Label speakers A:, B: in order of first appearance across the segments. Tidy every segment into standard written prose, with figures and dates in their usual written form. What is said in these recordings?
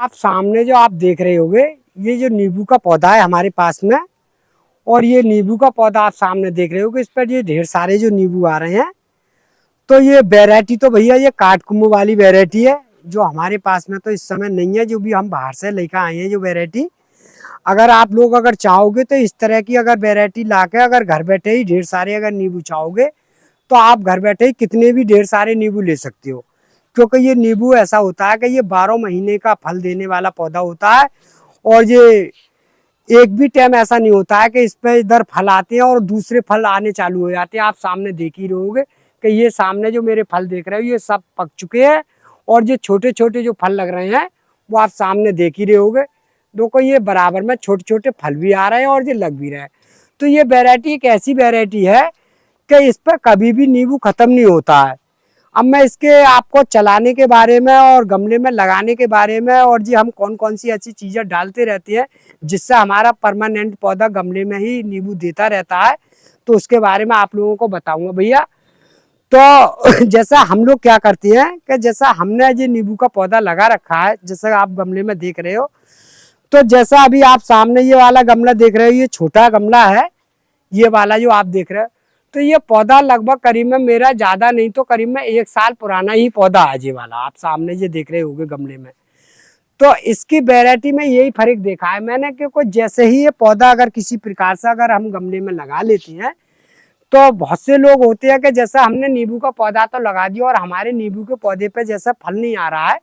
A: आप सामने जो आप देख रहे होगे, ये जो नींबू का पौधा है हमारे पास में। और ये नींबू का पौधा आप सामने देख रहे होगे, इस पर ये ढेर सारे जो नींबू आ रहे हैं। तो ये वैरायटी तो भैया ये काटकुम्मू वाली वैरायटी है, जो हमारे पास में तो इस समय नहीं है, जो भी हम बाहर से लेकर आए हैं जो वैरायटी। अगर आप लोग अगर चाहोगे तो इस तरह की अगर वैरायटी ला के अगर घर बैठे ही ढेर सारे अगर नींबू चाहोगे तो आप घर बैठे ही कितने भी ढेर सारे नींबू ले सकते हो। क्योंकि ये नींबू ऐसा होता है कि ये 12 महीने का फल देने वाला पौधा होता है। और ये एक भी टाइम ऐसा नहीं होता है कि इस पे इधर फल आते हैं और दूसरे फल आने चालू हो जाते हैं। आप सामने देख ही रहोगे कि ये सामने जो मेरे फल देख रहे हो ये सब पक चुके हैं। और ये छोटे छोटे जो फल लग रहे हैं वो आप सामने देख ही रहोगे। देखो ये बराबर में छोटे छोटे फल भी आ रहे हैं और ये लग भी रहे हैं। तो ये वैरायटी एक ऐसी वैरायटी है कि इस पर कभी भी नींबू खत्म नहीं होता है। अब मैं इसके आपको चलाने के बारे में और गमले में लगाने के बारे में और जी हम कौन कौन सी ऐसी चीज़ें डालते रहते हैं जिससे हमारा परमानेंट पौधा गमले में ही नींबू देता रहता है, तो उसके बारे में आप लोगों को बताऊंगा भैया। तो जैसा हम लोग क्या करते हैं कि जैसा हमने ये नींबू का पौधा लगा रखा है, जैसा आप गमले में देख रहे हो, तो जैसा अभी आप सामने ये वाला गमला देख रहे हो, ये छोटा गमला है, ये वाला जो आप देख रहे हो। तो ये पौधा लगभग करीब में मेरा ज़्यादा नहीं तो करीब में 1 साल पुराना ही पौधा है। ये वाला आप सामने ये देख रहे होगे गमले में। तो इसकी वैरायटी में यही फर्क देखा है मैंने कि कोई जैसे ही ये पौधा अगर किसी प्रकार से अगर हम गमले में लगा लेते हैं, तो बहुत से लोग होते हैं कि जैसा हमने नींबू का पौधा तो लगा दिया और हमारे नींबू के पौधे पे जैसा फल नहीं आ रहा है।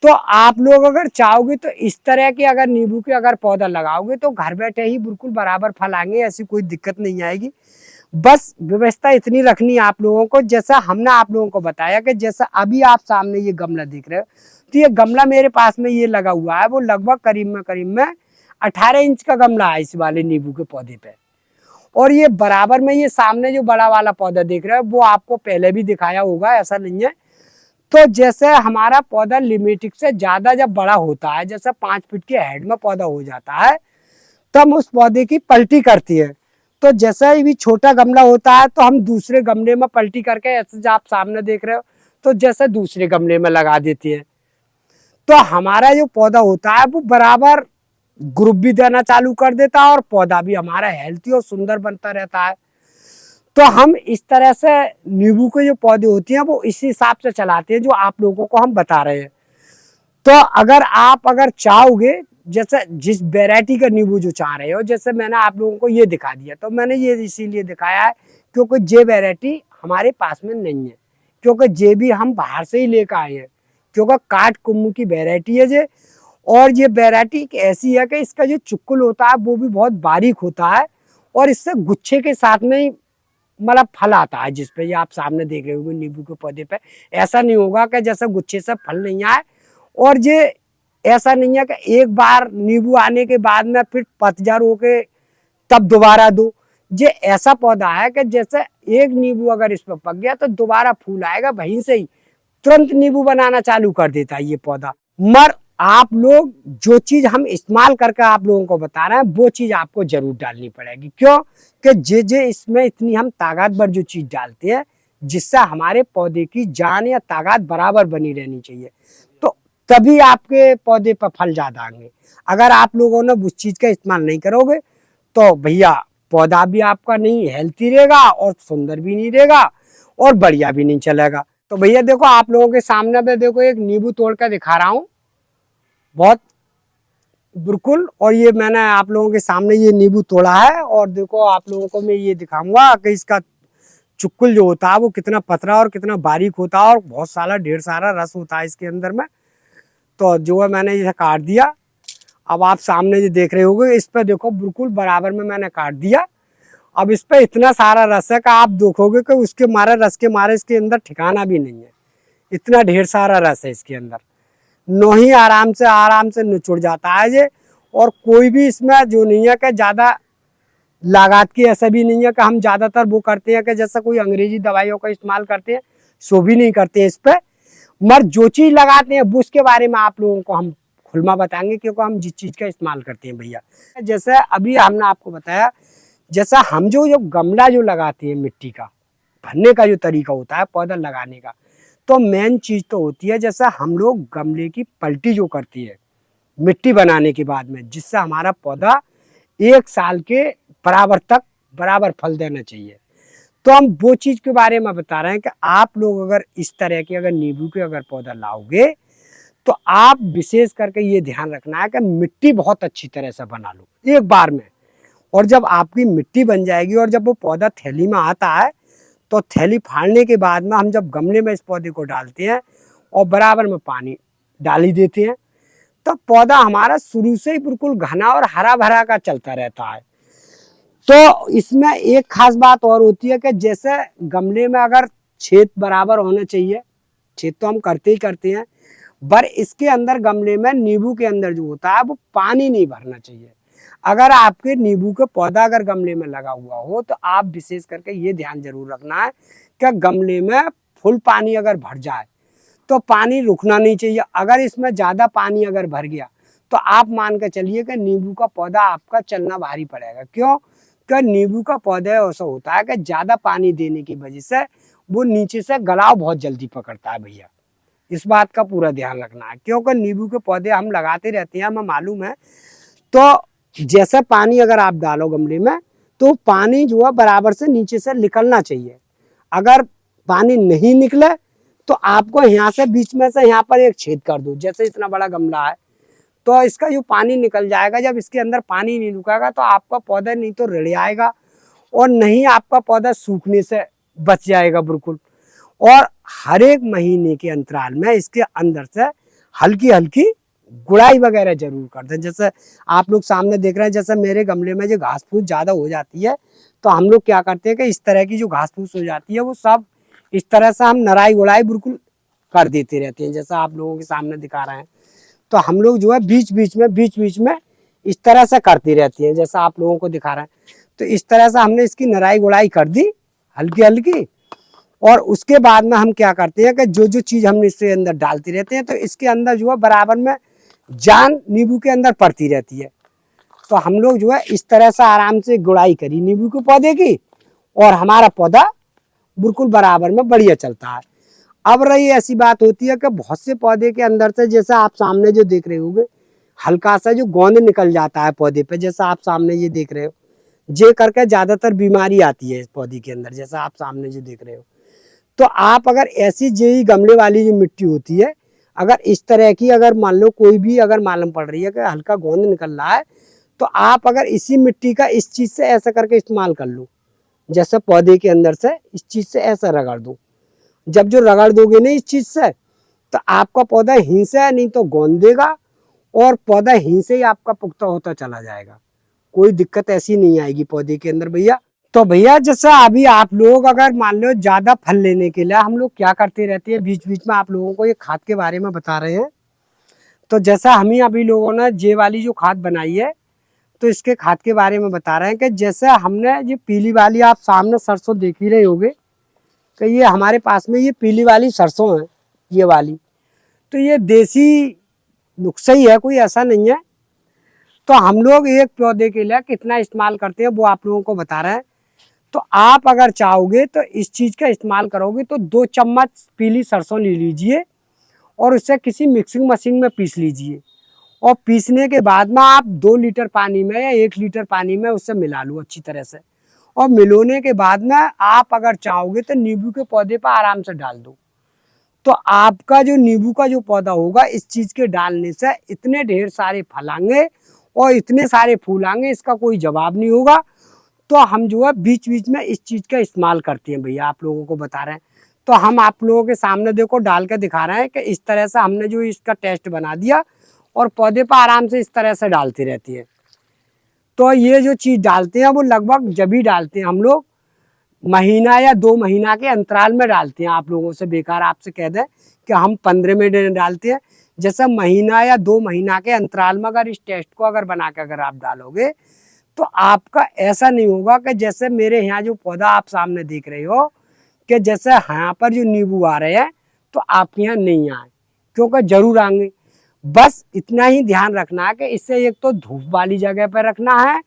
A: तो आप लोग अगर चाहोगे तो इस तरह के अगर नींबू के अगर पौधा लगाओगे तो घर बैठे ही बिल्कुल बराबर फल आएंगे, ऐसी कोई दिक्कत नहीं आएगी। बस व्यवस्था इतनी रखनी है आप लोगों को, जैसा हमने आप लोगों को बताया कि जैसा अभी आप सामने ये गमला देख रहे हो, तो ये गमला मेरे पास में ये लगा हुआ है, वो लगभग करीब में 18 इंच का गमला है इस वाले नींबू के पौधे पे। और ये बराबर में ये सामने जो बड़ा वाला पौधा देख रहे हो वो आपको पहले भी दिखाया होगा, ऐसा नहीं है। तो जैसे हमारा पौधा लिमिटिक से ज्यादा जब बड़ा होता है, जैसे 5 फीट के हेड में पौधा हो जाता है, तो हम उस पौधे की पलटी करती है। तो जैसा ही भी छोटा गमला होता है तो हम दूसरे गमले में पलटी करके, ऐसे जो आप सामने देख रहे हो, तो जैसे दूसरे गमले में लगा देती है। तो हमारा जो पौधा होता है वो बराबर ग्रुप भी देना चालू कर देता है और पौधा भी हमारा हेल्थी और सुंदर बनता रहता है। तो हम इस तरह से नींबू के जो पौधे होते हैं वो इस हिसाब से चलाते हैं जो आप लोगों को हम बता रहे हैं। तो अगर आप अगर चाहोगे, जैसे जिस वैरायटी का नींबू जो चाह रहे हो, जैसे मैंने आप लोगों को ये दिखा दिया, तो मैंने ये इसीलिए दिखाया है क्योंकि ये वैरायटी हमारे पास में नहीं है, क्योंकि ये भी हम बाहर से ही लेकर आए हैं। क्योंकि काटकुम्मू की वैरायटी है ये। और ये वैरायटी ऐसी है कि इसका जो चुक्कुल होता है वो भी बहुत बारीक होता है और इससे गुच्छे के साथ में ही मतलब फल आता है, जिसपे ये आप सामने देख रहे होंगे नींबू के पौधे पे। ऐसा नहीं होगा कि जैसे गुच्छे से फल नहीं आए। और ये ऐसा नहीं है कि एक बार नींबू आने के बाद में फिर पतझड़ होके तब दोबारा दो। ये ऐसा पौधा है कि जैसे एक नींबू अगर इस पर पक गया तो दोबारा फूल आएगा, वहीं से ही तुरंत नींबू बनाना चालू कर देता है ये पौधा। मर आप लोग जो चीज हम इस्तेमाल करके आप लोगों को बता रहे हैं वो चीज आपको जरूर डालनी पड़ेगी। क्यों कि जे इसमें इतनी हम ताकतवर जो चीज डालते हैं जिससे हमारे पौधे की जान या ताकत बराबर बनी रहनी चाहिए, तो तभी आपके पौधे पर फल ज्यादा आएंगे। अगर आप लोगों ने उस चीज का इस्तेमाल नहीं करोगे तो भैया पौधा भी आपका नहीं हेल्थी रहेगा और सुंदर भी नहीं रहेगा और बढ़िया भी नहीं चलेगा। तो भैया देखो आप लोगों के सामने मैं देखो एक नींबू तोड़ कर दिखा रहा हूँ, बहुत बिल्कुल। और ये मैंने आप लोगों के सामने ये नींबू तोड़ा है और देखो आप लोगों को मैं ये दिखाऊंगा कि इसका चुक्कुल जो होता है वो कितना पतला और कितना बारीक होता है और बहुत सारा ढेर सारा रस होता है इसके अंदर में। तो जो है मैंने इसे काट दिया। अब आप सामने जो देख रहे होंगे इस पर देखो बिल्कुल बराबर में मैंने काट दिया। अब इस पर इतना सारा रस है कि आप देखोगे कि उसके मारे रस के मारे इसके अंदर ठिकाना भी नहीं है, इतना ढेर सारा रस है इसके अंदर। नो ही आराम से निचुड़ जाता है ये। और कोई भी इसमें जो नहीं है कि ज़्यादा लागत की, ऐसा भी नहीं है कि हम ज़्यादातर वो करते हैं कि जैसा कोई अंग्रेजी दवाइयों का इस्तेमाल करते हैं, सो भी नहीं करते हैं इस पर। मगर जो चीज़ लगाते हैं वो उसके बारे में आप लोगों को हम खुलमा बताएंगे, क्योंकि हम जिस चीज़ का इस्तेमाल करते हैं भैया। जैसे अभी हमने आपको बताया, जैसा हम जो गमला जो लगाते हैं मिट्टी का भरने का जो तरीका होता है पौधा लगाने का, तो मेन चीज़ तो होती है जैसे हम लोग गमले की पलटी जो करती है मिट्टी बनाने के बाद में, जिससे हमारा पौधा 1 साल के बराबर तक बराबर फल देना चाहिए। तो हम वो चीज़ के बारे में बता रहे हैं कि आप लोग अगर इस तरह के अगर नींबू के अगर पौधा लाओगे तो आप विशेष करके ये ध्यान रखना है कि मिट्टी बहुत अच्छी तरह से बना लो एक बार में। और जब आपकी मिट्टी बन जाएगी और जब वो पौधा थैली में आता है तो थैली फाड़ने के बाद में हम जब गमले में इस पौधे को डालते हैं और बराबर में पानी डाल ही देते हैं, तो पौधा हमारा शुरू से ही बिल्कुल घना और हरा भरा का चलता रहता है। तो इसमें एक खास बात और होती है कि जैसे गमले में अगर छेद बराबर होना चाहिए, छेद तो हम करते ही करते हैं, पर इसके अंदर गमले में नींबू के अंदर जो होता है वो पानी नहीं भरना चाहिए। अगर आपके नींबू का पौधा अगर गमले में लगा हुआ हो तो आप विशेष करके ये ध्यान जरूर रखना है कि गमले में फुल पानी अगर भर जाए तो पानी रुकना नहीं चाहिए। अगर इसमें ज़्यादा पानी अगर भर गया तो आप मान के चलिए कि नींबू का पौधा आपका चलना भारी पड़ेगा। क्यों? कि नींबू का पौधा ऐसा होता है कि ज़्यादा पानी देने की वजह से वो नीचे से गलाव बहुत जल्दी पकड़ता है भैया। इस बात का पूरा ध्यान रखना है, क्योंकि नींबू के पौधे हम लगाते रहते हैं, हमें मालूम है। तो जैसे पानी अगर आप डालो गमले में तो पानी जो है बराबर से नीचे से निकलना चाहिए। अगर पानी नहीं निकले तो आपको यहाँ से बीच में से यहाँ पर एक छेद कर दो। जैसे इतना बड़ा गमला है तो इसका जो पानी निकल जाएगा, जब इसके अंदर पानी नहीं रुकेगा तो आपका पौधा नहीं तो रड़ आएगा और नहीं आपका पौधा सूखने से बच जाएगा बिल्कुल। और हर एक महीने के अंतराल में इसके अंदर से हल्की हल्की गुड़ाई वगैरह जरूर कर दें। जैसे आप लोग सामने देख रहे हैं, जैसे मेरे गमले में जो घास फूस ज़्यादा हो जाती है तो हम लोग क्या करते हैं कि इस तरह की जो घास फूस हो जाती है वो सब इस तरह से हम नराई गुड़ाई बिल्कुल कर देते रहते हैं। जैसा आप लोगों के सामने दिखा रहे हैं, तो हम लोग जो है बीच बीच में इस तरह से करती रहती है। जैसा आप लोगों को दिखा रहे हैं, तो इस तरह से हमने इसकी नराई गुड़ाई कर दी हल्की हल्की। और उसके बाद में हम क्या करते हैं कि जो जो चीज़ हमने इसके अंदर डालती रहते हैं तो इसके अंदर जो है बराबर में जान नींबू के अंदर पड़ती रहती है। तो हम लोग जो है इस तरह से आराम से गुड़ाई करी नींबू के पौधे की और हमारा पौधा बिल्कुल बराबर में बढ़िया चलता है। अब रही ऐसी बात होती है कि बहुत से पौधे के अंदर से, जैसे आप सामने जो देख रहे होंगे, हल्का सा जो गोंद निकल जाता है पौधे पे, जैसा आप सामने ये देख रहे हो, जे करके ज़्यादातर बीमारी आती है इस पौधे के अंदर, जैसा आप सामने जो देख रहे हो। तो आप अगर ऐसी जेई गमले वाली जो मिट्टी होती है, अगर इस तरह की अगर मान लो कोई भी अगर मालूम पड़ रही है कि हल्का गोंद निकल रहा है, तो आप अगर इसी मिट्टी का इस चीज़ से ऐसा करके इस्तेमाल कर लो। जैसे पौधे के अंदर से इस चीज़ से ऐसा रगड़ दो। जब जो रगड़ दोगे ना इस चीज़ से, तो आपका पौधा हीं से नहीं तो गोंद देगा और पौधा हीं से ही आपका पुख्ता होता चला जाएगा। कोई दिक्कत ऐसी नहीं आएगी पौधे के अंदर भैया। तो भैया जैसा अभी आप लोग अगर मान लो ज़्यादा फल लेने के लिए हम लोग क्या करते रहते हैं, बीच बीच में आप लोगों को ये खाद के बारे में बता रहे हैं। तो जैसा हम ही अभी लोगों ने जे वाली जो खाद बनाई है, तो इसके खाद के बारे में बता रहे हैं कि जैसे हमने ये पीली वाली, आप सामने सरसों देख ही रहे होंगे कि ये हमारे पास में ये पीली वाली सरसों है, ये वाली। तो ये देसी नुस्खा ही है, कोई ऐसा नहीं है। तो हम लोग एक पौधे के लिए कितना इस्तेमाल करते हैं वो आप लोगों को बता रहे हैं। तो आप अगर चाहोगे तो इस चीज़ का इस्तेमाल करोगे तो 2 चम्मच पीली सरसों ले लीजिए और उससे किसी मिक्सिंग मशीन में पीस लीजिए। और पीसने के बाद में आप 2 लीटर पानी में या 1 लीटर पानी में उससे मिला लो अच्छी तरह से। और मिलाने के बाद में आप अगर चाहोगे तो नींबू के पौधे पर आराम से डाल दो। तो आपका जो नींबू का जो पौधा होगा, इस चीज़ के डालने से इतने ढेर सारे फल आएंगे और इतने सारे फूल आएंगे, इसका कोई जवाब नहीं होगा। तो हम जो है बीच बीच में इस चीज़ का इस्तेमाल करते हैं भैया, आप लोगों को बता रहे हैं। तो हम आप लोगों के सामने देखो डाल के दिखा रहे हैं कि इस तरह से हमने जो इसका टेस्ट बना दिया और पौधे पर आराम से इस तरह से डालती रहती है। तो ये जो चीज़ डालते हैं वो लगभग जब ही डालते हैं हम लोग महीना या 2 महीना के अंतराल में डालते हैं। आप लोगों से बेकार आपसे कह दें कि हम 15 में डालते हैं। जैसे महीना या 2 महीना के अंतराल में अगर इस टेस्ट को अगर बना के अगर आप डालोगे तो आपका ऐसा नहीं होगा कि जैसे मेरे यहाँ जो पौधा आप सामने देख रहे हो कि जैसे यहाँ पर जो नींबू आ रहे हैं तो आपके यहाँ नहीं आए, क्योंकि जरूर आएंगे। बस इतना ही ध्यान रखना है कि इससे एक तो धूप वाली जगह पर रखना है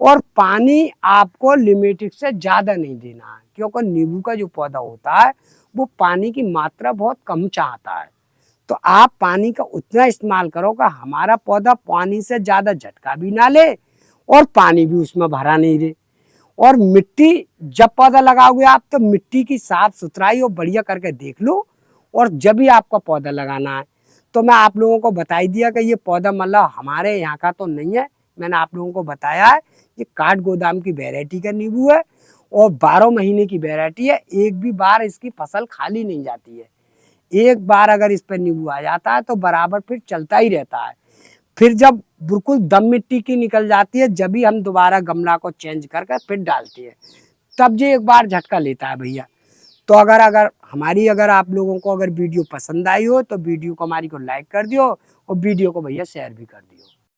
A: और पानी आपको लिमिटेड से ज़्यादा नहीं देना है, क्योंकि नींबू का जो पौधा होता है वो पानी की मात्रा बहुत कम चाहता है। तो आप पानी का उतना इस्तेमाल करो कि हमारा पौधा पानी से ज़्यादा झटका भी ना ले और पानी भी उसमें भरा नहीं रहे। और मिट्टी जब पौधा लगाओगे आप तो मिट्टी की साफ सुथराई और बढ़िया करके देख लो, और जब भी आपका पौधा लगाना है। तो मैं आप लोगों को बता ही दिया कि ये पौधा मतलब हमारे यहाँ का तो नहीं है, मैंने आप लोगों को बताया है ये काठ गोदाम की वैरायटी का नींबू है और 12 महीने की वैरायटी है। एक भी बार इसकी फसल खाली नहीं जाती है। एक बार अगर इस पर नींबू आ जाता है तो बराबर फिर चलता ही रहता है। फिर जब बिल्कुल दम मिट्टी की निकल जाती है जब भी हम दोबारा गमला को चेंज करके फिर डालते हैं, तब जो एक बार झटका लेता है भैया। तो अगर अगर हमारी अगर आप लोगों को अगर वीडियो पसंद आई हो तो वीडियो को हमारी को लाइक कर दियो और वीडियो को भैया शेयर भी कर दियो।